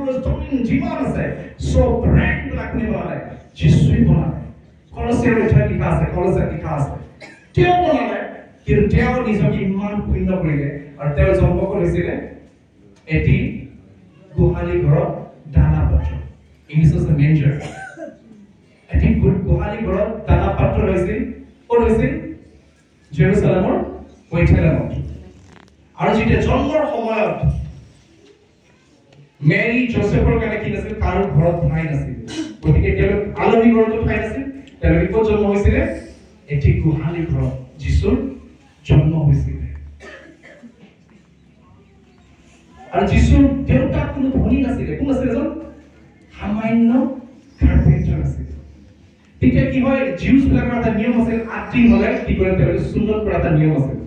পৃথিৱীৰ জমিন যিমান আছে সব ব্ৰেণ্ড কোনে বনালে যিশুৱে বনালে কলচীয়াৰ লিখা আছে কলচীয়াত লিখা আছে তেওঁ বনালে কিন্তু তেওঁ নিজকে ইমান পূৰ্ণ কৰিলে আৰু তেওঁ জন্ম কৰিছিলে এটি গোহালি ঘৰত দানা পাত্ৰ ইংলিছ আছে মেঞ্জাৰ এটি গোহালি ঘৰত দানা পাত্ৰ হৈছিল ক'ত হৈছিল জেৰুজালেমৰ বেথলেহমত আৰু যেতিয়া জন্মৰ সময়ত মেৰী জোসেফৰ কাৰণে কি নাছিল কাৰো ঘৰত ঠাই নাছিল গতিকে তেওঁলোক আলহী ঘৰতো ঠাই নাছিল তেওঁলোকে ক'ত জন্ম হৈছিলে এটি গোহালি ঘৰত যিশুৰ জন্ম হৈছিলে আৰু যিশুৰ দেউতা কোনো ধনী নাছিলে কোন আছিল এজন সামান্য কাৰ্পেণ্টাৰ আছিল তেতিয়া কি হয় জিউছ বিলাকৰ এটা নিয়ম আছিল আত্ৰি হলে কি কৰে তেওঁলোকে সুন্নত কৰা এটা নিয়ম আছিল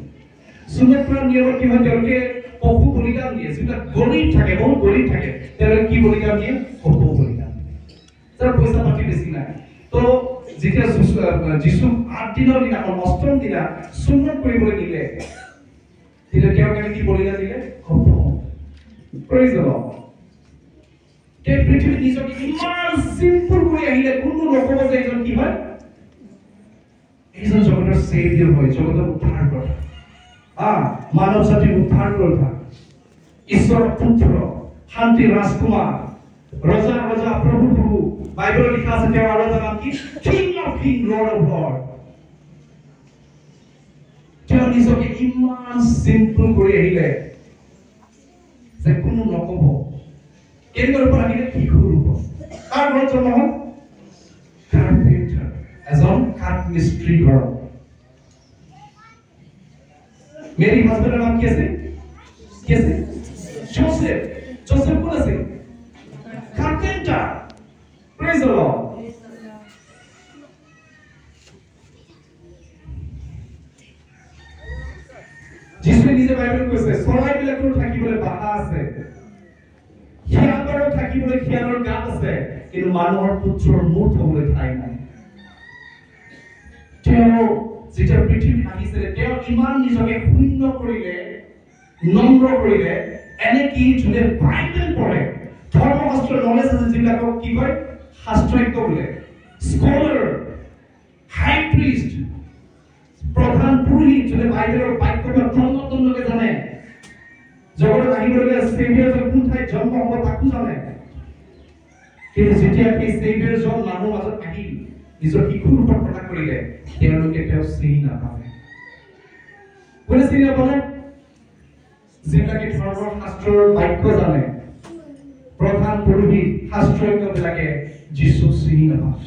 সুন্নত কৰা নিয়মত কি হয় তেওঁলোকে পশু বলিদান দিয়ে যেটা গৰীব থাকে বহুত গৰীব থাকে তেওঁলোকে কি বলিদান দিয়ে পশু বলিদান তাৰ পইচা পাতি বেছি নাই তো যেতিয়া যিশু 8 দিনৰ দিনাখন অষ্টম দিনা সুন্নত কৰিবলৈ দিলে তেতিয়া তেওঁলোকে কি বলিদান দিলে পশু প্ৰেজ দ্য লৰ্ড তে পৃথিৱীত নিজকে ইমান সিম্পল কৰি আহিলে কোনো নকব যে এজন কি হয় এজন জগতৰ সেভিয়ৰ হয় জগতৰ উদ্ধাৰকৰ্তা মানৱ জাতিৰ উদ্ধাৰকৰ্তা ঈশ্বৰৰ পুত্ৰ শান্তিৰ ৰাজকুমাৰ ৰজা ৰজা প্ৰভু প্ৰভু বাইবেলত লিখা আছে তেওঁৰ আৰু এটা নাম কি king of king lord of lord তেওঁ নিজকে ইমান সিম্পল কৰি আহিলে যে কোনো নকব কেনেকৈ পৰা আহিলে কি কৰিব কাৰ ঘৰত জন্ম হ'ল কাৰ্পেণ্টাৰ এজন কাঠ মিস্ত্ৰী ঘৰত মেৰী হাজবেণ্ডৰ নাম কি আছে জোসেফ জোসেফ কোন আছে কাৰ্পেণ্টাৰ প্ৰেজ দ্য লৰ্ড যিশুৱে নিজে বাইবেলত কৈছে চৰাইবিলাকৰ থাকিবলৈ বাসা আছে শিয়ালৰ থাকিবলৈ শিয়ালৰ গাত আছে কিন্তু মানুহৰ পুত্ৰৰ মুখ থবলৈ ঠাই নাই তেওঁ যেতিয়া পৃথিৱীত আহিছিলে তেওঁ ইমান নিজকে শূন্য কৰিলে নম্ৰ কৰিলে এনে কি যোনে বাইবেল পঢ়ে ধৰ্মশাস্ত্ৰৰ নলেজ আছে যিবিলাকক কি কয় শাস্ত্ৰজ্ঞ বোলে স্কলাৰ হাই প্ৰিষ্ট প্ৰধান পুৰোহিত যোনে বাইবেলৰ বাক্যবোৰ তন্নতন্নকে জানে জগতত আহিবলগীয়া সেভিয়ৰ কোন ঠাইত জন্ম হ'ব তাকো জানে কিন্তু যেতিয়া এই সেভিয়ৰজন মানুহৰ মাজত আহিল নিজৰ শিশুৰ ওপৰত প্ৰকাশ কৰিলে তেওঁলোকে তেওঁ চিনি নাপালে কোনে চিনি নাপালে যিবিলাকে ধৰ্মশাস্ত্ৰৰ বাক্য জানে প্ৰধান পুৰোহিত শাস্ত্ৰজ্ঞবিলাকে যীশুক চিনি নাপালে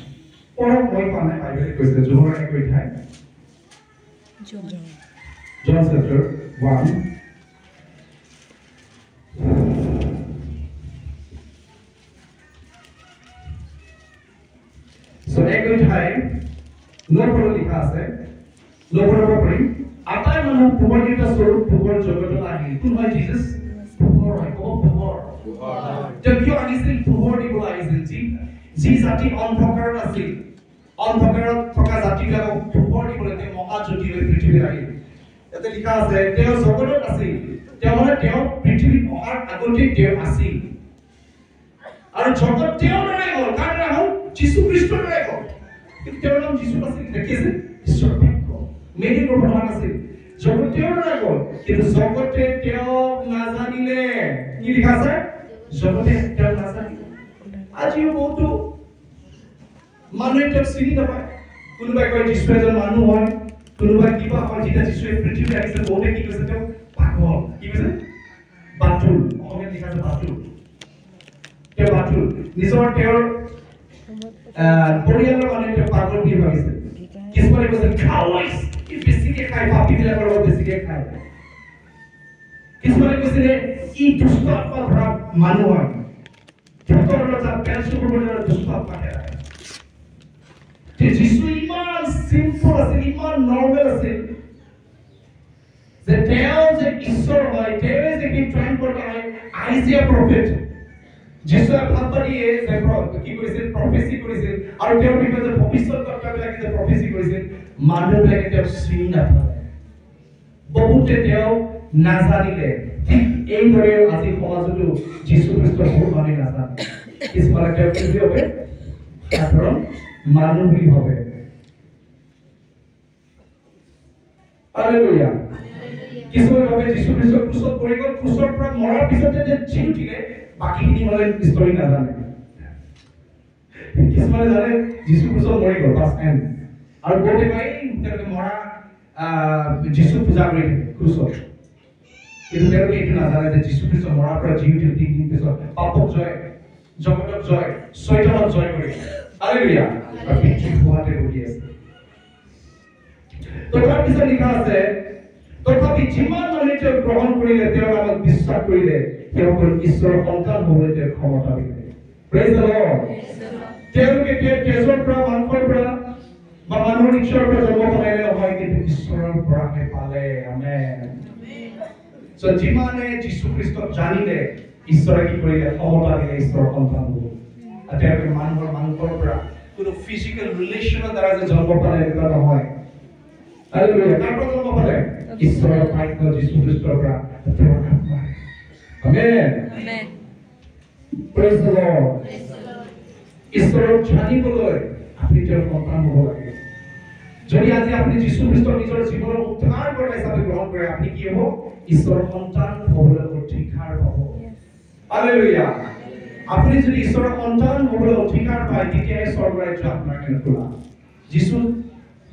পঢ়ক মই পোৱা নাই বাইবেলে কৈছে জোহৰ একো ঠাই John chapter 1 So একো ঠাই নপঢ় লিখা আছে নপঢ়ব পাৰিম আটাই মানুহ পোহৰিত স্বৰূপ পোহৰ জগতত আহিল কোন হয় জিজাস পোহৰ হয় পোহৰ তেওঁ কিয় আহিছিল পোহৰ দিবলৈ আহিছিল যি জাতি অন্ধকাৰত আছিল অন্ধকাৰত থকা জাতিবিলাকক পোহৰ দিবলৈ তেওঁ মহাজ্যোতি হৈ পৃথিৱীত আহিল ইয়াতে লিখা আছে তেওঁ জগতত আছিল তেওঁ পৃথিৱীত অহাৰ আগতে তেওঁ আছিল আৰু জগত তেওঁৰ দ্বাৰাই হ'ল কাৰ দ্বাৰা হ'ল যীশু খ্ৰীষ্টৰ দ্বাৰাই হ'ল কিন্তু তেওঁৰ নাম যীশু আছিল দেখিছে ঈশ্বৰৰ বাক্য মেৰী প্ৰভু আছিল জগত তেওঁৰ দ্বাৰাই হ'ল কিন্তু জগতে তেওঁক নাজানিলে কি লিখা আছে জগতে তেওঁক নাজানিলে আজিও বহুতো মানুহে তেওঁক চিনি নাপায় কোনোবাই কয় যীশু এজন মানুহ হয় কোনোবাই কিবা হয় যেতিয়া যীশুৱে পৃথিৱীত আহিছে বহুতে কি কৈছে তেওঁ পাগল কি কৈছে বাতুল অসমীয়াত লিখা আছে বাতুল তেওঁ বাতুল নিজৰ তেওঁৰ পৰিয়ালৰ মানুহে তেওঁ পাগল বুলি ভাবিছে কিছুমানে কৈছে খাওয়াইছ কি বেছিকে খায় পাপীবিলাকৰ লগত বেছিকে খায় কিছুমানে কৈছে ই দুষ্ট আত্মা ধৰা মানুহ হয় ভূতৰ ৰজা বেলজেবুলৰ দুষ্ট আত্মাকে ৰাখে যিশু ইমান সিম্পল আছিল ইমান নৰ্মেল আছিল যে তেওঁ যে ঈশ্বৰ হয় তেওঁ যে কি ট্ৰেইন কৰা হয় আইজিয়া প্ৰফেট যিশুৱে ভাববাদিয়ে যে কি কৰিছিল প্ৰফেসি কৰিছিল আৰু তেওঁৰ বিষয়ে যে ভৱিষ্যতবাণীবিলাকে যে প্ৰফেসি কৰিছিল মানুহবিলাকে তেওঁ চিনি নাপালে বহুতে তেওঁ নাজানিলে ঠিক এইদৰে আজি সমাজতো যীশু খ্ৰীষ্টৰ বহুত মানুহে নাজানে কিছুমানে তেওঁ কি হবে সাধাৰণ মানুহ বুলি ভাবে হালেলুয়া কিছুমানে ভাবে যীশু খ্ৰীষ্ট ক্ৰুচত পৰি গ'ল ক্ৰুচৰ পৰা মৰাৰ পিছতে যে জি উঠিলে বাকীখিনি মানে ষ্টৰী নাজানে কিছুমানে জানে যীশু খ্ৰীষ্ট মৰি গ'ল বাছ এণ্ড আৰু গোটে ভাই তেওঁলোকে মৰা যীশু পূজা কৰি থাকে ক্ৰুচত কিন্তু তেওঁলোকে এইটো নাজানে যে যীশু খ্ৰীষ্ট মৰাৰ পৰা জি উঠিল 3 দিন পিছত পাপক জয় জগতক জয় শয়তানক জয় কৰি হালেলুয়া আৰু পিতৃ হোৱাতে বহি আছে তথাপি পিছত লিখা আছে তথাপি যিমান মানুহে তেওঁ গ্ৰহণ কৰিলে তেওঁৰ নামত বিশ্বাস কৰিলে তেওঁলোকৰ ঈশ্বৰৰ সন্তান হ'বলৈ তেওঁ ক্ষমতা দিলে প্ৰেজ দ্য লৰ্ড তেওঁলোকে তেজৰ পৰা মাংসৰ পৰা বা মানুহৰ ঈশ্বৰৰ পৰা জন্ম পালে নহয় কিন্তু ঈশ্বৰৰ পৰাহে পালে আমেন সো যিমানে যীশু খ্ৰীষ্টক জানিলে ঈশ্বৰে কি কৰিলে ক্ষমতা দিলে ঈশ্বৰৰ সন্তান হ'ব আৰু তেওঁলোকে মানুহৰ মাংসৰ পৰা কোনো ফিজিকেল ৰিলেশ্যনৰ দ্বাৰা যে জন্ম পালে এনেকুৱা নহয় হালেলুয়া কাৰ পৰা জন্ম পালে ঈশ্বৰৰ পাইক যীশু খ্ৰীষ্টৰ পৰা তেওঁৰ আত্মা আমেন আমেন প্ৰেজ দ্য লৰ্ড ঈশ্বৰক জানিবলৈ আপুনি তেওঁৰ সন্তান হ'ব লাগে যদি আজি আপুনি যীশু খ্ৰীষ্টক নিজৰ জীৱনৰ উদ্ধাৰকৰ্তা হিচাপে গ্ৰহণ কৰে আপুনি কি হ'ব ঈশ্বৰৰ সন্তান হ'বলৈ অধিকাৰ পাব হালেলুয়া আপুনি যদি ঈশ্বৰৰ সন্তান হ'বলৈ অধিকাৰ পায় তেতিয়াহে স্বৰ্গ ৰাজ্য আপোনাৰ কাৰণে খোলা যীশু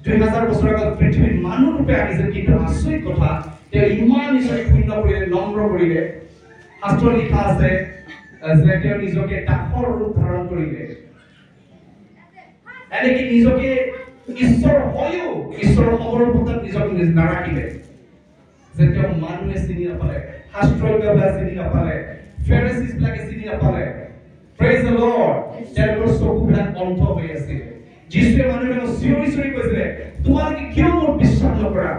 2000 বছৰ আগত পৃথিৱীত মানুহ ৰূপে আহিছিল কিন্তু আচৰিত কথা তেওঁ ইমান ঈশ্বৰক শূন্য কৰিলে নম্ৰ কৰিলে শাস্ত্ৰত লিখা আছে যে তেওঁ নিজকে দাসৰ ৰূপ ধাৰণ কৰিলে এনেকি নিজকে ঈশ্বৰ হয়ও ঈশ্বৰৰ সমৰ্পণত নিজকে নাৰাখিলে যে তেওঁ মানুহে চিনি নাপালে শাস্ত্ৰজ্ঞবিলাকে চিনি নাপালে ফেৰিচিছবিলাকে চিনি নাপালে প্ৰেজ দ্য লৰ্ড তেওঁলোকৰ চকুবিলাক অন্ধ হৈ আছিল যিশুৱে মানুহবিলাকক চিঞৰি চিঞৰি কৈছিলে তোমালোকে কিয় মোৰ বিশ্বাস নকৰা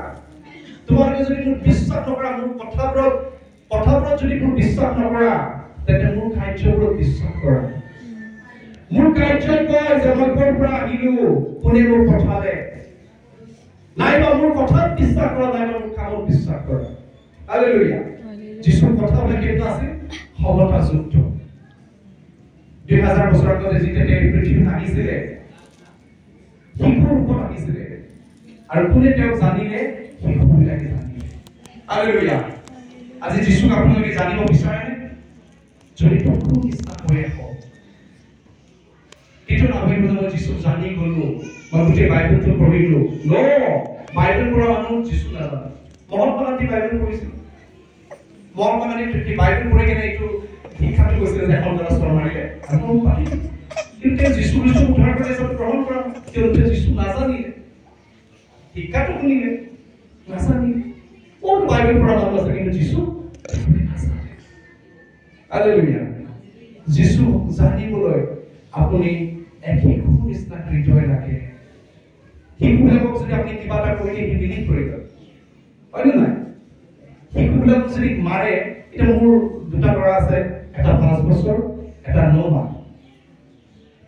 তোমালোকে যদি মোৰ বিশ্বাস নকৰা মোৰ কথাবোৰত যদি মোৰ বিশ্বাস নকৰা তেন্তে মোৰ কাৰ্যবোৰত বিশ্বাস কৰা মোৰ কাৰ্যই কয় যে মই ক'ৰ পৰা আহিলো কোনে মোক পঠালে নাইবা মোৰ কথাত বিশ্বাস কৰা নাইবা মোৰ কামত বিশ্বাস কৰা হালেলুয়া যিশুৰ কথাবিলাক কেনেকুৱা আছিল সমতাযুক্ত 2000 বছৰ আগতে যেতিয়া তেওঁ পৃথিৱীত আহিছিলে শিশুৰ ৰূপত আহিছিলে আৰু কোনে তেওঁক জানিলে শিশুবিলাকে জানিলে হালেলুয়া আজি যিশুক আপোনালোকে জানিব বিচাৰেনে যদি কোনো বিশ্বাস হৈ আহক কিন্তু নাভাবিব যে মই যিশুক জানি গ'লো মই গোটেই বাইবেলটো পঢ়িলো বাইবেল পঢ়া মানুহ যিশু নাজানে মহাত্মা গান্ধী বাইবেল পঢ়িছিল মহাত্মা গান্ধী বাইবেল পঢ়ি কেনে এইটো শিক্ষাটো গৈছিলে যে এখন ল'ৰা ছোৱালী মাৰিলে কিন্তু তেওঁ যিশু খ্ৰীষ্টক উদ্ধাৰ কৰা হিচাপে গ্ৰহণ কৰা তেওঁলোকে যিশু নাজানিলে শিক্ষাটো শুনিলে নাজানিলে কোন বাইবেল পঢ়া মানুহ আছে কিন্তু যিশু হালেলুয়া যিশু জানিবলৈ আপুনি শিশুৰ নিচিনা হৃদয় লাগে শিশুবিলাকক যদি আপুনি কিবা এটা কৰি দিয়ে বিলিভ কৰিব হয়নে নাই শিশুবিলাকক যদি মাৰে এতিয়া মোৰ দুটা ল'ৰা আছে এটা 5 বছৰ এটা 9 মাহ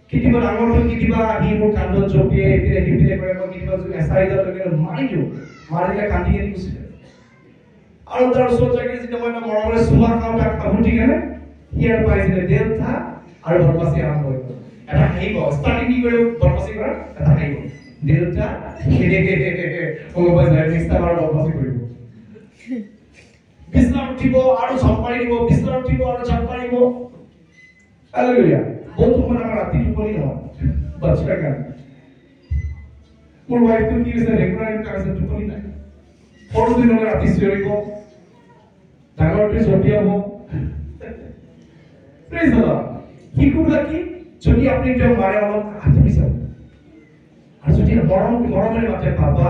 কেতিয়াবা ডাঙৰ হৈ কেতিয়াবা আহি মোৰ কান্দত জপিয়ে সিপিনে কৰে মই কেতিয়াবা যদি এচাৰিডাল লৈ মাৰি দিওঁ মাৰিলে কান্দি কেনে গুচি যায় আৰু তাৰ ওচৰত যাই যেতিয়া মই মৰমৰে চুমা খাওঁ তাক কামুটি কেনে ইয়াৰ পাইছিলে দেউতা আৰু বদমাচি আৰম্ভ হৈ গ'ল এটা হাঁহিব ষ্টাৰ্টিং কি কৰিব বদমাচি কৰা এটা হাঁহিব দেউতা নেক্সট টাইম আৰু বদমাচি কৰিব বিছনা উঠিব আৰু ঝাপ মাৰি দিব বিছনা উঠিব আৰু ঝাপ মাৰিব হালেলুয়া বহুত সময় আমাৰ ৰাতি টোপনি নহয় বাচ্চাৰ কাৰণে মোৰ ৱাইফটো কি হৈছে ৰেগুলাৰ কাছে টোপনি নাই সৰু দিনলৈ ৰাতি চিঞৰিব ডাঙৰটোৱে জঁপিয়াব প্ৰেজ দ্য লৰ্ড শিশুবিলাক কি যদি আপুনি তেওঁ মাৰে অলপ আঁতৰি যাব আৰু যদি মৰমেৰে মাতে বাবা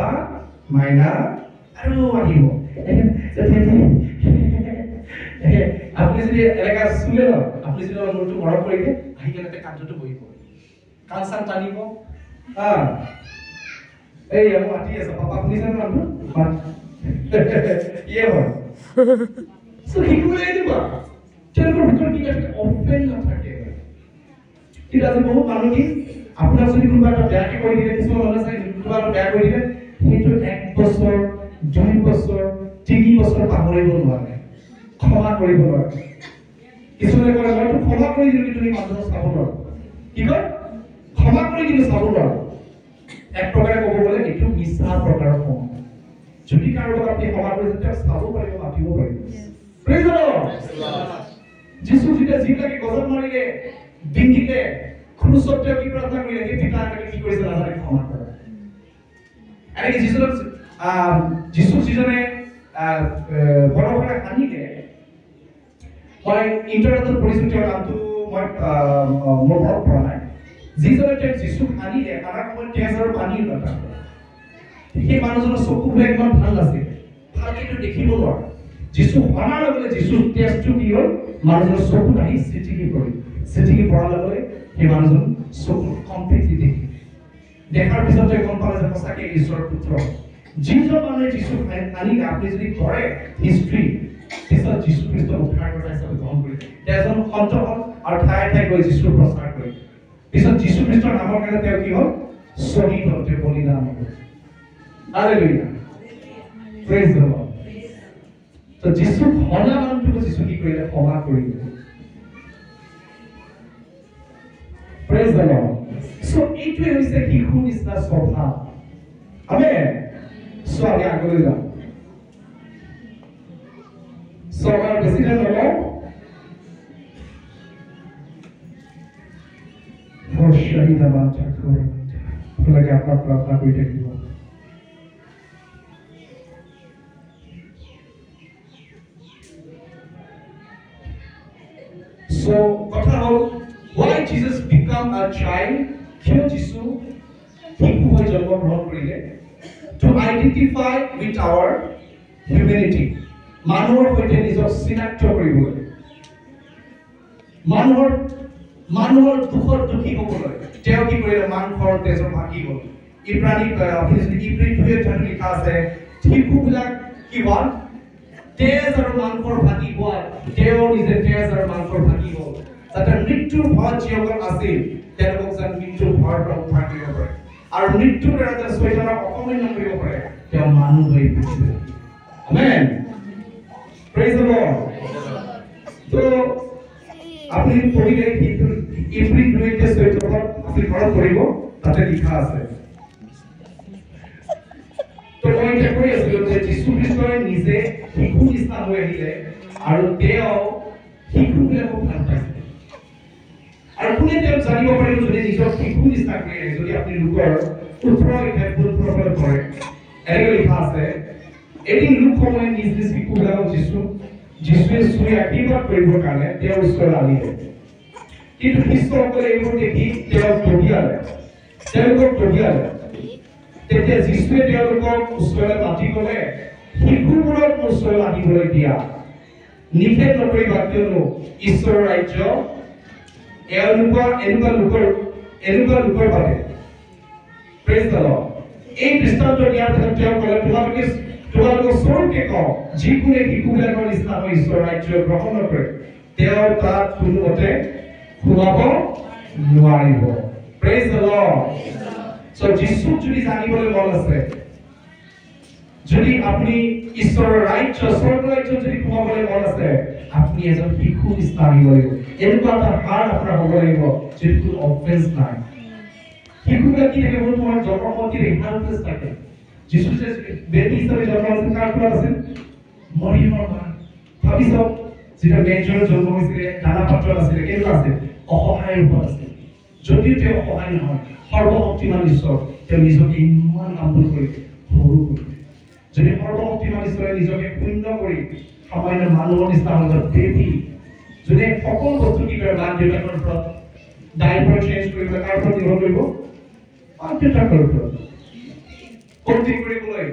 মাইনা আৰু আহিব আপুনি যদি এলেকা চুলে ন আপুনি যদি মূৰটো মৰম কৰি দিয়ে আহি কেনে কান্ধটো বহিব কাণ চান টানিব এই মই মাতি আছে পাপা শুনিছে নামটো ইয়ে হয় শিশুবিলাক এনেকুৱা তেওঁলোকৰ ভিতৰত কি অপেন নাথাকে কিন্তু আজি বহুত মানুহ কি আপোনাৰ যদি কোনোবা এটা বেয়াকে কৰি দিলে কিছুমান মানুহ আছে কোনোবা এটা বেয়া কৰি দিলে সেইটো 1 বছৰ 2 বছৰ 3 বছৰ পাহৰিব নোৱাৰে ক্ষমা কৰিব নোৱাৰে কিছুমানে কয় মইতো ক্ষমা কৰি দিলো তুমি মানুহক চাব নোৱাৰো কি কয় ক্ষমা কৰি দিলো চাব নোৱাৰো এক প্ৰকাৰে ক'ব গ'লে এইটো মিছা প্ৰকাৰৰ ক্ষমা যদি কাৰোবাক আপুনি ক্ষমা কৰি দিলে চাব পাৰিব মাতিব পাৰিব প্ৰেজ দ্য লৰ্ড যিছু যেতিয়া যিবিলাকে গজত মাৰিলে ডিঙিতে ক্ৰুচত কি প্ৰাৰ্থনা কৰিলে সেই পিতাকে কি কৰিছে নাজানে ক্ষমা কৰা এনেকে যিছু যিজনে বৰফৰে সানিলে মই ইণ্টাৰনেটত পঢ়িছো তেওঁৰ নামটো মই মোৰ মনত পৰা নাই যিজনে তেওঁ যিছুক সানিলে তাৰ সময়ত তেজ আৰু পানী ওলালে সেই মানুহজনৰ চকুবোৰ একদম ভাল আছিল ভালকে দেখিব নোৱাৰে যিছু সনাৰ লগে যিছুৰ তেজটো কি হ'ল মানুহজনৰ চকুত আহি চিটিকি পৰাৰ লগে সেই মানুহজন চকু কমপ্লিটলি দেখাৰ পিছত গম পালে যে সঁচাকে ঈশ্বৰৰ পুত্ৰ যিজন মানুহে যিছুক সানিলে আপুনি যদি কৰে হিষ্ট্ৰী পিছত যিছু খ্ৰীষ্টৰ উদ্ধাৰকৰ্তা হিচাপে গ্ৰহণ কৰিলে এজন সন্ত হ'ল আৰু ঠায়ে ঠায়ে গৈ যিছুৰ প্ৰচাৰ কৰিলে পিছত যিছু খ্ৰীষ্টৰ নামৰ কাৰণে তেওঁ কি হ'ল শ্বহীদ হ'ল তেওঁ বলিদান হ'ল হালেলুয়া প্ৰেজ দ্য লৰ্ড তো যিছুক সনা মানুহটোক যিছু কি কৰিলে ক্ষমা কৰিলে প্ৰেজ দ্য লৰ্ড সো এইটোৱে হৈছে শিশু নিচিনা স্বভাৱ আমেন সো আমি আগলৈ যাম সবার প্রেসিডেন্ট হলো শহীদ আবাদ ঠাকুর আপনাকে আপনার প্রার্থনা করে থাকিব So কথা হল why Jesus become a child কিয় যিশু শিশু হৈ জন্মগ্ৰহণ কৰিলে to identify with our humanity মানুহৰ সৈতে নিজক চিনাক্ত কৰিবলৈ মানুহৰ দুখৰ দুখী হ'বলৈ তেওঁ কি কৰিলে মাংসৰ তেজৰ ভাগি গ'ল ইব্ৰাহিম আপুনি যদি ইব্ৰাহিম 2:8 লিখা আছে শিশুবিলাক কি হ'ল তেজ আৰু মাংসৰ ভাগি গ'ল তেওঁ নিজে তেজ আৰু মাংসৰ ভাগি গ'ল যাতে মৃত্যুৰ ভয় যিসকল আছিল তেওঁলোকক যেন মৃত্যুৰ ভয়ৰ পৰা উদ্ধাৰ কৰিব পাৰে আৰু মৃত্যুৰ দ্বাৰা যেন শয়তানক অকমান্য কৰিব পাৰে তেওঁ মানুহ হৈ পৰিছিল আমেন Praise the Lord. So, আপনি পড়িলে ইব্ৰিন 2:8 আপনি ঘৰত পঢ়িব তাতে লিখা আছে তো মই এটা কৈ আছিলো যে যীশু খ্ৰীষ্টই নিজে শিশু নিচিনা হৈ আহিলে আৰু তেওঁ শিশুবিলাকক ভাল পাইছিল আৰু কোনে তেওঁ জানিব পাৰিব যদি নিজৰ শিশু নিচিনা কৰে যদি আপুনি লোকৰ 18 পঢ়ে এনেকৈ লিখা আছে এদিন লোকসমূহে নিজ নিজ শিশুবিলাকক যিশুৱে চুই আশীৰ্বাদ কৰিবৰ কাৰণে তেওঁৰ ওচৰলৈ আনিলে কিন্তু শিষ্যসকলে এইবোৰ দেখি তেওঁক দবিয়ালে তেতিয়া যিশুৱে তেওঁলোকক ওচৰলৈ মাতি ক'লে শিশুবোৰক ওচৰলৈ আনিবলৈ দিয়া নিষেধ নকৰিবা কিয়নো ঈশ্বৰৰ ৰাজ্য এনেকুৱা লোকৰ বাবে প্ৰেজ দ্য লৰ্ড এই দৃষ্টান্ত দিয়াৰ পিছত তেওঁ ক'লে তোমালোকে সৰুকে কওঁ যিকোনে শিশুবিলাকৰ নিচিনা হৈ ঈশ্বৰৰ ৰাজ্য গ্ৰহণ নকৰে তেওঁ তাত কোনোমতে সোমাব নোৱাৰিব প্ৰেজ দ্য লৰ্ড সো যিছুক যদি জানিবলৈ মন আছে যদি আপুনি ঈশ্বৰৰ ৰাজ্য স্বৰ্গ ৰাজ্য যদি সোমাবলৈ মন আছে আপুনি এজন শিশু নিচিনা আহিব লাগিব এনেকুৱা এটা হাৰ আপোনাৰ হ'ব লাগিব যিটো কোনো অফেন্স নাই শিশুবিলাক কি থাকে বহুত সময় জন্মগত ইনহান্স থাকে যিছু যে বেবী হিচাপে জন্ম হৈছিল কাৰ ফলত আছিল মৰিয়মৰ মা ভাবি চাওক যেতিয়া মেজৰ জন্ম হৈছিলে নানা পাত্ৰত আছিলে কেনেকুৱা আছিল অসহায় ৰূপত আছিল যদিও তেওঁ অসহায় নহয় সৰ্বশক্তিমান ঈশ্বৰ তেওঁ নিজকে ইমান আম্বুল কৰি সৰু কৰিলে যদি সৰ্বশক্তিমান ঈশ্বৰে নিজকে শূন্য কৰি সামান্য মানুহৰ নিচিনা হ'ল বেবী যদি সকলো বস্তু কি কৰে মাক দেউতাকৰ ওপৰত ডাইপাৰ চেঞ্জ কৰিবলৈ কাৰ ওপৰত নিৰ্ভৰ কৰিব মাক দেউতাকৰ ওপৰত কৰ্তৃ কৰিবলৈ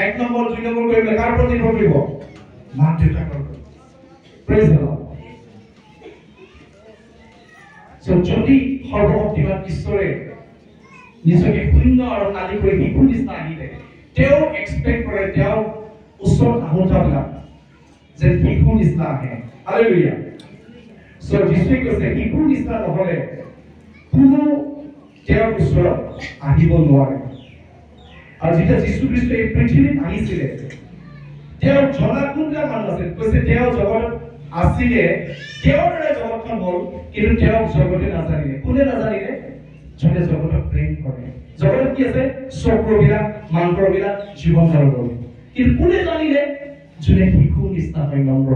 1 নম্বৰ 2 নম্বৰ কৰিবলৈ কাৰ ওপৰত নিৰ্ভৰ কৰিব মাক দেউতাকৰ ওপৰত প্ৰেজ দ্য লৰ্ড সো যদি সৰ্বশক্তিমান ঈশ্বৰে নিজকে শূন্য আৰু কালি কৰি শিশু নিচিনা আহিলে তেওঁ এক্সপেক্ট কৰে তেওঁ ওচৰত আহোঁতাবিলাক যে শিশু নিচিনা আহে হালেলুয়া সো যিছুৱে কৈছে শিশু নিচিনা নহ'লে কোনো তেওঁৰ ওচৰত আহিব নোৱাৰে আৰু যেতিয়া যীশু খ্ৰীষ্ট এই পৃথিৱীত আহিছিলে তেওঁ জনা কোনটা মানুহ আছিল কৈছে তেওঁ জগতত আছিলে তেওঁৰ দ্বাৰা জগতখন হ'ল কিন্তু তেওঁক জগতে নাজানিলে কোনে নাজানিলে যোনে জগতক প্ৰেম কৰে জগতত কি আছে চক্ৰবিলাক মাংসবিলাক জীৱন ধাৰণ কিন্তু কোনে জানিলে যোনে শিশু নিষ্ঠা হয় নম্ৰ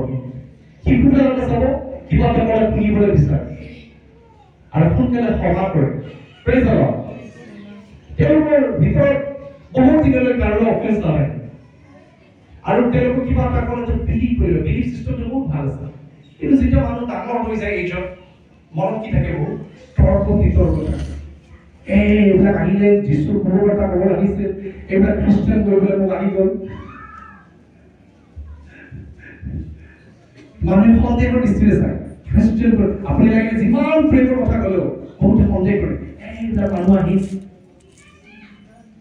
শিশুবিলাকে চাব কিবা এটা কথা শুনিবলৈ বিচাৰে আৰু সোনকালে সভা কৰে প্ৰেজ দ্য লৰ্ড তেওঁলোকৰ ভিতৰত বহুত দিনলৈ কাৰোলৈ অফেন্স নহয় আৰু তেওঁলোকে কিবা এটা ক'লে বিলিভ কৰিলে বিলিভ চিষ্টেমটো বহুত ভাল আছে কিন্তু যেতিয়া মানুহ ডাঙৰ হৈ যায় এইজন মনত কি থাকে বহুত তৰ্ক বিতৰ্ক এইবিলাক আহিলে যিশুৰ খবৰ এটা ক'ব লাগিছে এইবিলাক খ্ৰীষ্টান কৰিবলৈ মোক আহি গ'ল মানুহে সন্দেহৰ দৃষ্টিৰে চায় খ্ৰীষ্টান আপুনি লাগিলে যিমান প্ৰেমৰ কথা ক'লেও বহুতে সন্দেহ কৰে এইবিলাক মানুহ আহি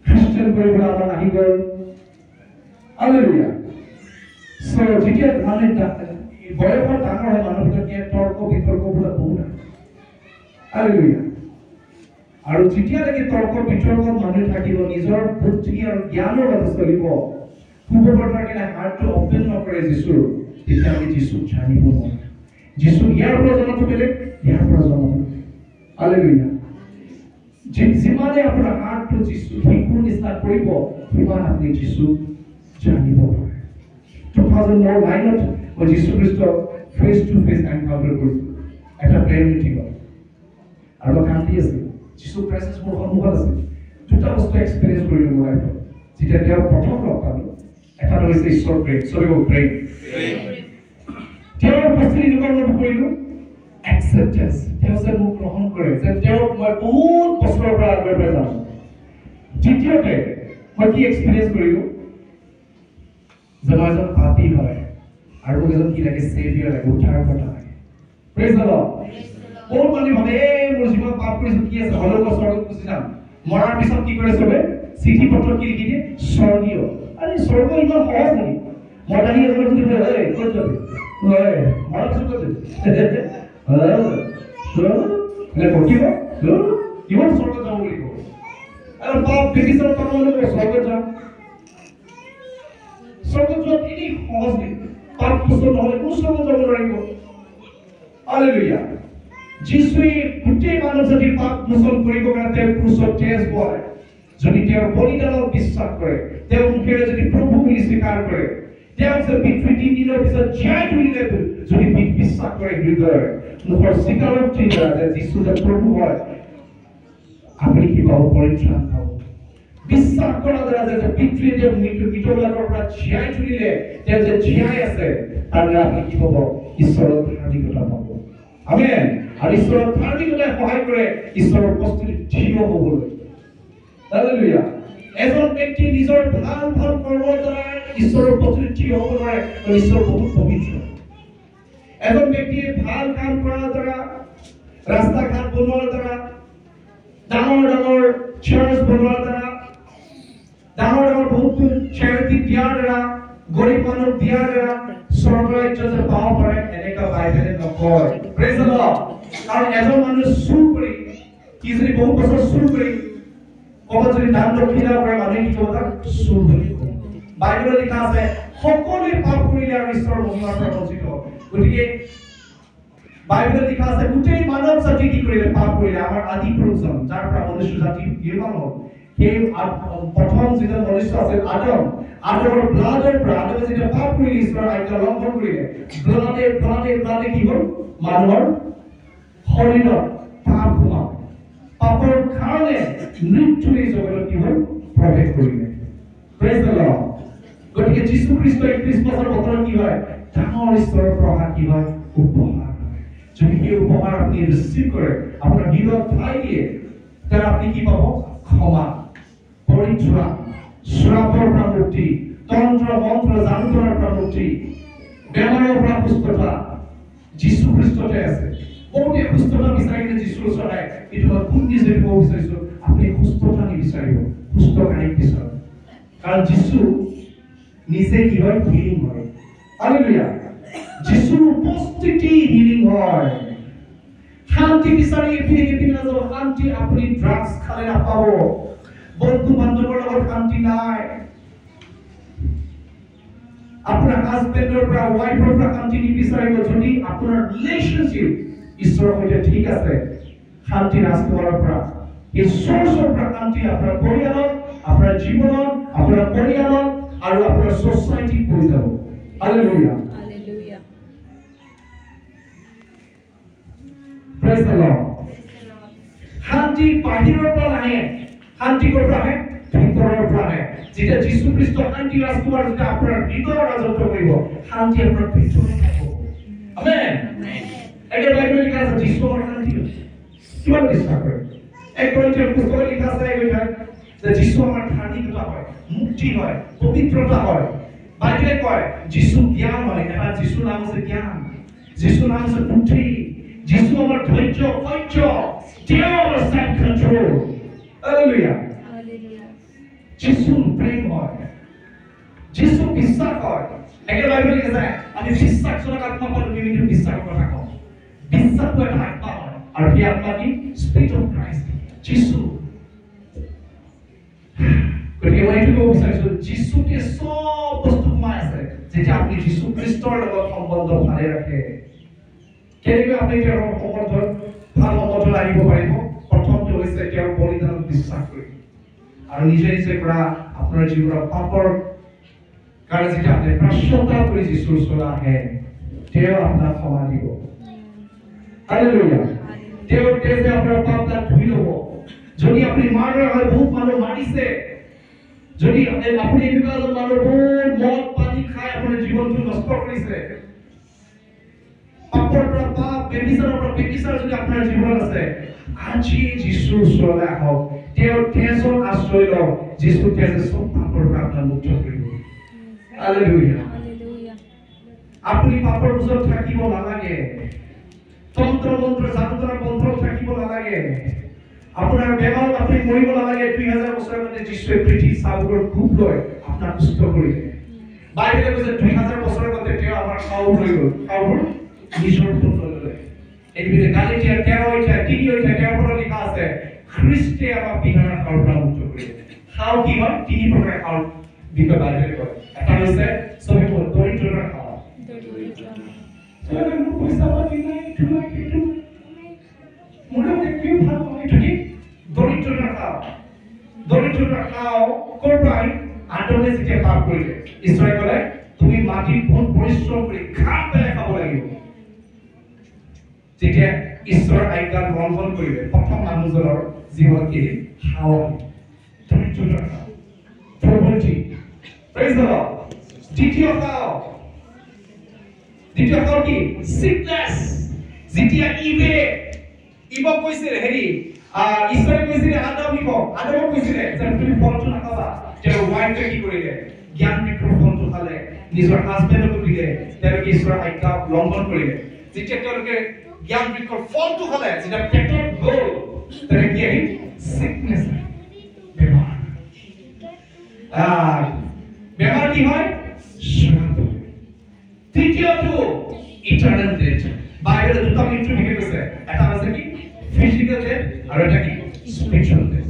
খ্ৰীষ্টান কৰিবলৈ আমাৰ আহি গ'ল হালেলুয়া সো যেতিয়া মানে বয়সৰ ডাঙৰ হয় মানুহবিলাকে তৰ্ক বিতৰ্কবিলাক বহুত হালেলুয়া আৰু যেতিয়ালৈকে তৰ্ক বিতৰ্কত মানুহ থাকিব নিজৰ বুদ্ধি আৰু জ্ঞানৰ কথা চলিব পূৰ্ববৰ্তাকে হাৰ্টটো অপেন নকৰে যিশুৰ তেতিয়া আমি যিশুক জানিব নোৱাৰোঁ যিশু ইয়াৰ পৰা জনাটো বেলেগ ইয়াৰ পৰা জনাটো হালেলুয়া যিমানে আপোনাৰ হাৰ্টটো যিশু শিশুৰ নিচিনা কৰিব সিমান আপুনি যিশুক জানিব পাৰে 2009 মই যিশু খ্ৰীষ্টক ফেচ টু ফেচ এনকাউণ্টাৰ কৰিছোঁ এটা প্ৰেম মিটিং আৰু কান্দি আছিল যিশু প্ৰেজেন্স মোৰ সন্মুখত আছিল দুটা বস্তু এক্সপেৰিয়েন্স কৰিলোঁ মোৰ লাইফত যেতিয়া তেওঁ প্ৰথম লগ পালোঁ এটা হৈছে ঈশ্বৰ প্ৰেম চলিব প্ৰেম তেওঁৰ উপস্থিতি অনুভৱ কৰিলোঁ একচেপ্টেন্স তেওঁ যে মোক গ্ৰহণ কৰে যে তেওঁক মই বহুত বছৰৰ পৰা আগৰ পৰা জানো দ্বিতীয়তে মই কি এক্সপেৰিয়েন্স কৰিলোঁ যে মই এজন পাপী হয় আৰু মোক এজন কি লাগে ছেভিয়াৰ লাগে উদ্ধাৰ কথা লাগে প্ৰেজ দ্য লৰ্ড বহুত মানুহে ভাবে মোৰ জীৱন পাপ কৰিছোঁ কি আছে হ'লেও মই স্বৰ্গত গুচি যাম মৰাৰ পিছত কি কৰে চবে চিঠি পত্ৰ কি লিখি দিয়ে স্বৰ্গীয় আৰে স্বৰ্গ ইমান সহজ নেকি মই দাঁড়ি এজন যদি ঐ ক'ত যাবি ঐ মৰাৰ পিছত ক'ত যাবি কিয় কিমান স্বৰ্গত যাব বুলি ক'ব আৰু পাপ বেছিচৰ পাপ হ'লে স্বৰ্গত যাম স্বৰ্গত যোৱাত এনেই সহজ নেকি পাপ কুশল নহ'লে কোনো স্বৰ্গত যাব নোৱাৰিব হালেলুয়া যিশুৱে গোটেই মানৱ জাতিৰ পাপ মোচন কৰিবৰ কাৰণে তেওঁ ক্ৰুচত তেজ বয় যদি তেওঁৰ বলিদানক বিশ্বাস কৰে তেওঁ মুখেৰে যদি প্ৰভু বুলি স্বীকাৰ কৰে তেওঁ যে পৃথিৱী 3 দিনৰ পিছত জীয়াই তুলিলে যদি বিশ্বাস কৰে হৃদয়ৰ মুখৰ স্বীকাৰোক্তি দ্বাৰা যে যিশু যে প্ৰভু হয় আপুনি কি পাব পৰিত্ৰাণ পাব বিশ্বাস কৰাৰ দ্বাৰা যে পৃথিৱীয়ে তেওঁ মৃতবিলাকৰ পৰা জীয়াই তুলিলে তেওঁ যে জীয়াই আছে তাৰ দ্বাৰা আপুনি কি পাব ঈশ্বৰৰ ধাৰ্মিকতা পাব আমেন আৰু ঈশ্বৰৰ ধাৰ্মিকতাই সহায় কৰে ঈশ্বৰৰ উপস্থিতিত থিয় হ'বলৈ হালেলুয়া এজন ব্যক্তি নিজৰ ভাল ভাল কৰ্মৰ দ্বাৰা ঈশ্বৰৰ উপস্থিতিত থিয় হ'ব নোৱাৰে ঈশ্বৰ বহুত পবিত্ৰ এজন ব্যক্তিয়ে ভাল কাম কৰাৰ দ্বাৰা ৰাস্তা ঘাট বনোৱাৰ দ্বাৰা ডাঙৰ ডাঙৰ চাৰ্চ বনোৱাৰ দ্বাৰা ডাঙৰ ডাঙৰ বহুত চেৰিটি দিয়াৰ দ্বাৰা গৰীব মানুহ দিয়াৰ দ্বাৰা স্বৰ্গ ৰাজ্য যে পাব পাৰে এনেকুৱা বাইবেলে নকয় প্ৰেজ দ্য লৰ্ড কাৰণ এজন মানুহ চুৰ কৰি কি যদি বহুত বছৰ চুৰ কৰি ক'ৰবাত যদি দান দক্ষিণা কৰে মানুহে কি ক'ব তাক চুৰ বুলি ক'ব বাইবেলত লিখা আছে সকলোৱে পাপ কৰিলে আৰু ঈশ্বৰৰ মহিমাৰ পৰা বঞ্চিত হ'ব গতিকে বাইবেলত লিখা আছে গোটেই মানৱ জাতি কি কৰিলে পাপ কৰিলে আমাৰ আদি পুৰুষজন যাৰ পৰা মনুষ্য জাতি নিৰ্মাণ হ'ল সেই প্ৰথম যিজন মনুষ্য আছিল আদমৰ ব্লাডৰ পৰা আদমে যেতিয়া পাপ কৰিলে ঈশ্বৰৰ আজ্ঞা লংঘন কৰিলে ব্লাডে কি হ'ল মানুহৰ শৰীৰত পাপ সোমাল পাপৰ কাৰণে মৃত্যু এই জগতত কি হ'ল প্ৰৱেশ কৰিলে প্ৰেজ দ্য লৰ্ড গতিকে যীশু খ্ৰীষ্টই খ্ৰীষ্টমাছৰ বতৰত কি হয় ডাঙৰ ঈশ্বৰৰ পৰা কি হয় উপহাৰ যদি এই উপহাৰ আপুনি ৰিচিভ কৰে আপোনাৰ হৃদয়ত ঠাই দিয়ে তেতিয়া আপুনি কি পাব ক্ষমা পৰিত্ৰাণ শ্ৰাপৰ পৰা মুক্তি তন্ত্ৰ মন্ত্ৰ যান্ত্ৰণৰ পৰা মুক্তি বেমাৰৰ পৰা সুস্থতা যীশু খ্ৰীষ্টতে আছে বহুতে সুস্থতা বিচাৰিলে যীশুৰ ওচৰত আহে কিন্তু মই কোন নিজে ক'ব বিচাৰিছো আপুনি সুস্থতা নিবিচাৰিব সুস্থকাৰীক বিচাৰক কাৰণ যীশু নিজে কি হয় হিলিং হয় হালেলুয়া যিশুৰ উপস্থিতি হিলিং হয় শান্তি বিচাৰি এপিনে নাযাব শান্তি আপুনি ড্ৰাগছ খালে নাপাব বন্ধু বান্ধৱৰ লগত শান্তি নাই আপোনাৰ হাজবেণ্ডৰ পৰা ওয়াইফৰ পৰা শান্তি নিবিচাৰিব যদি আপোনাৰ ৰিলেশনশিপ ঈশ্বৰৰ সৈতে ঠিক আছে শান্তি ৰাজকুমাৰৰ পৰা এই সোৰ্সৰ পৰা শান্তি আপোনাৰ পৰিয়ালত আপোনাৰ জীৱনত আপোনাৰ পৰিয়ালত আৰু আপোনাৰ সোসাইটিত পৰি যাব hallelujah hallelujah praise the lord শান্তি বাহিৰৰ পৰা নাহে শান্তি ক'ৰ পৰা আহে ভিতৰৰ পৰা আহে যেতিয়া যীশু খ্ৰীষ্ট শান্তি ৰাজকুমাৰ যেতিয়া আপোনাৰ হৃদয়ত ৰাজত্ব কৰিব শান্তি আপোনাৰ ভিতৰত থাকিব আমেন একে বাইবেল লিখা আছে যীশু আমাৰ শান্তি কিমান বিশ্বাস কৰে এক কৰিন্থীয় পুস্তকত লিখা আছে যে যীশু আমাৰ ধাৰ্মিকতা হয় মুক্তি হয় পবিত্ৰতা হয় বাইবেলে কয় যীশু জ্ঞান হয় এটা যীশু নাম আছে জ্ঞান যীশু নাম আছে বুদ্ধি যীশু আমাৰ ধৈৰ্য সহ্য তেওঁ আমাৰ self control হালেলুয়া যীশু প্ৰেম হয় যীশু বিশ্বাস হয় একে বাইবেল লিখা যায় আমি বিশ্বাসজনক আত্মা পালো কিন্তু বিশ্বাসৰ কথা কওঁ বিশ্বাসটো এটা আত্মা হয় আৰু সেই আত্মা কি স্পিৰিট অফ ক্ৰাইষ্ট যীশু গতিকে মই এইটো ক'ব বিচাৰিছো যীশুতে সব বস্তু সোমাই আছে যেতিয়া আপুনি যীশু খ্ৰীষ্টৰ লগত সম্বন্ধ ভালে ৰাখে কেনেকৈ আপুনি তেওঁৰ সম্বন্ধ ভাল সম্বন্ধ আহিব পাৰিব প্ৰথমটো হৈছে তেওঁৰ বলিদানক বিশ্বাস কৰি আৰু নিজে নিজে কৰা আপোনাৰ জীৱনৰ পাপৰ কাৰণে যেতিয়া আপুনি প্ৰাশ্চতা কৰি যীশুৰ ওচৰলৈ আহে তেওঁ আপোনাক ক্ষমা দিব হালেলুয়া তেওঁৰ তেজে আপোনাৰ পাপবিলাক ধুই ল'ব যদি আপুনি মাৰ্ডাৰ হয় বহুত মানুহ মাৰিছে যদি আপুনি এনেকুৱা এজন মানুহ বহুত মদ পানী খাই আপোনাৰ জীৱনটো নষ্ট কৰিছে পাপৰ পৰা পাপ বেবিচাৰৰ পৰা বেবিচাৰ যদি আপোনাৰ জীৱনত আছে আজি যীশুৰ ওচৰলৈ আহক তেওঁৰ তেজৰ আশ্ৰয় লওক যীশুৰ তেজে সব পাপৰ পৰা আপোনাক মুক্ত কৰিব হালেলুয়া আপুনি পাপৰ ওচৰত থাকিব নালাগে তন্ত্ৰ মন্ত্ৰ জাদুটনাৰ বন্ধনত থাকিব নালাগে আপোনাৰ বেমাৰত আপুনি মৰিব নালাগে 2000 বছৰৰ মধ্যে যীশুৱে পৃথিৱীৰ চাউলৰ খুব লৈ আপোনাক সুস্থ কৰিলে বাইবেলে কৈছে 2000 বছৰৰ মধ্যে তেওঁ আমাৰ চাউল লৈ গ'ল চাউল নিজৰ পুত্ৰ লৈ এইবিধে গালাতিয়া 13 পৰা লিখা আছে খ্ৰীষ্টে আমাক বিধানৰ খাওঁৰ পৰা মুক্ত কৰিলে খাওঁ কি হয় তিনি প্ৰকাৰৰ খাওঁৰ বিষয়ে বাইবেলে কয় এটা হৈছে চবে দৰিদ্ৰৰ খাওঁ চবে মোক পইচা পাতি নাই এইটো মোৰে কিয় ভাল পায় এইটো কি দৰিদ্ৰৰ খাওঁ ক'ৰ পৰা আদমে যেতিয়া পাপ কৰিলে ঈশ্বৰে ক'লে তুমি মাটিত বহুত পৰিশ্ৰম কৰি ঘাম পেলাই খাব লাগিব যেতিয়া ঈশ্বৰৰ আজ্ঞা লংঘন কৰিলে প্ৰথম মানুহজনৰ জীৱনত কি খাওঁ দৰিদ্ৰৰ খাওঁ প্ৰভুটি প্ৰেজ দ্য লৰ্ড দ্বিতীয় খাওঁ কি সিকনেছ যেতিয়া ইবক কৈছিল হেৰি ঈশ্বৰে কৈছিল আদমক কৈছিলে যে তুমি ফলটো নাখাবা তেওঁৰ ওয়াইফে কি কৰিলে জ্ঞান বৃক্ষৰ ফলটো খালে নিজৰ হাজবেণ্ডক দিলে তেওঁলোকে ঈশ্বৰৰ আজ্ঞা লংঘন কৰিলে যেতিয়া তেওঁলোকে জ্ঞান বৃক্ষৰ ফলটো খালে যেতিয়া পেটত গ'ল তেতিয়া কি আহিল সিকনেছ বেমাৰ কি হয় তৃতীয়টো ইটাৰনেল ডেথ বাইবেলে দুটা মৃত্যু লিখি গৈছে এটা আছে কি ফিজিক্যাল ডেথ আৰু এটা কি স্পিৰিচুয়াল ডেথ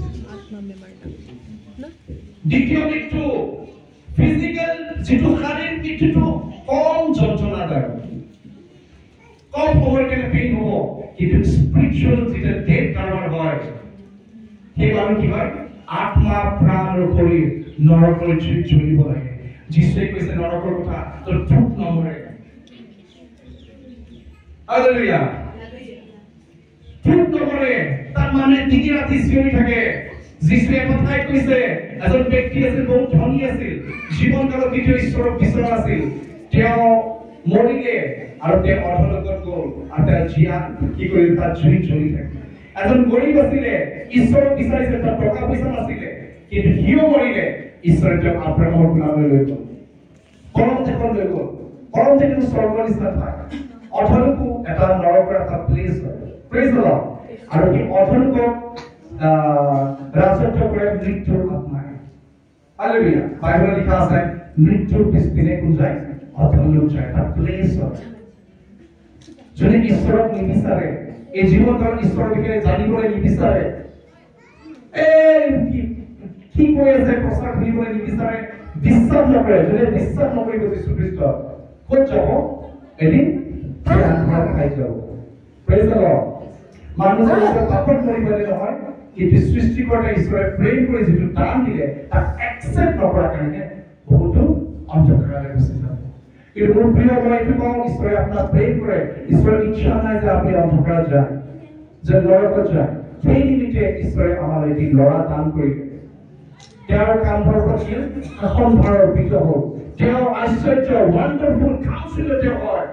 দ্বিতীয় মৃত্যু ফিজিক্যাল যেটো শাৰীৰিক মৃত্যুটো কম যন্ত্ৰণাদায়ক কম সময়ৰ কাৰণে পেইন হ'ব কিন্তু স্পিৰিচুয়াল যেটা ডেথ কাৰোবাৰ হয় সেই মানুহ কি হয় আত্মা প্ৰাণ আৰু শৰীৰ নৰকলৈ জ্বলিব লাগে যিশুৱে কৈছে নৰকৰ কথা তোৰ ভূত নমৰে হালেলুয়া ভূত নমৰে তাৰ মানে দিনে ৰাতি চিঞৰি থাকে যিশুৱে কথাই কৈছে এজন ব্যক্তি আছিল বহুত ধনী আছিল জীৱনকালত কেতিয়াও ঈশ্বৰক বিচৰা আছিল তেওঁ মৰিলে আৰু তেওঁ অধোলোকত গ'ল আৰু তাৰ জীয়ান কি কৰিলে তাৰ জুই জ্বলি থাকে এজন গৰীব আছিলে ঈশ্বৰক বিচাৰিছে তাৰ টকা পইচা নাছিলে কিন্তু সিও মৰিলে ঈশ্বৰে তেওঁক আব্ৰাহামৰ গুলামলৈ লৈ গ'ল কলম দেশত লৈ গ'ল কলম দেশ স্বৰ্গৰ নিচিনা ঠাই অধলোকো এটা নৰকৰ এটা প্লেচ হয় প্ৰেজ দ্য লৰ্ড আৰু এই অধলোকক ৰাজত্ব কৰে মৃত্যুৰ আত্মাই হালেলুয়া বাইবেলত লিখা আছে মৃত্যুৰ পিছপিনে কোন যায় অধলোক যায় এটা প্লেচ হয় যদি ঈশ্বৰক নিবিচাৰে এই জীৱনকালত ঈশ্বৰৰ বিষয়ে জানিবলৈ নিবিচাৰে কি কৈ আছে প্ৰচাৰ কৰিবলৈ নিবিচাৰে বিশ্বাস নকৰে যদি বিশ্বাস নকৰিব যীশু খ্ৰীষ্ট ক'ত যাব এদিন আন্ধাৰ খাই যাব প্ৰেজ দ্য লৰ্ড মানুহ যেতিয়া পাপত মৰিবলে নহয় কিন্তু সৃষ্টিকৰ্তা ঈশ্বৰে প্ৰেম কৰি যিটো দান দিলে তাক একচেপ্ট নকৰা কাৰণে বহুতো অন্ধকাৰলৈ গুচি যাব কিন্তু মোৰ প্ৰিয় মই এইটো কওঁ ঈশ্বৰে আপোনাক প্ৰেম কৰে ঈশ্বৰৰ ইচ্ছা নাই যে আপুনি অন্ধকাৰত যায় যে নৰকত যায় সেই নিমিত্তে ঈশ্বৰে আমালৈ এটি ল'ৰা দান কৰিলে তেওঁৰ কান্ধৰ ওপৰত সম্ভাৰৰ বিগ্ৰহ হ'ল তেওঁৰ আশ্চৰ্য ৱাণ্ডাৰফুল কাউন্সিলৰ তেওঁ হয়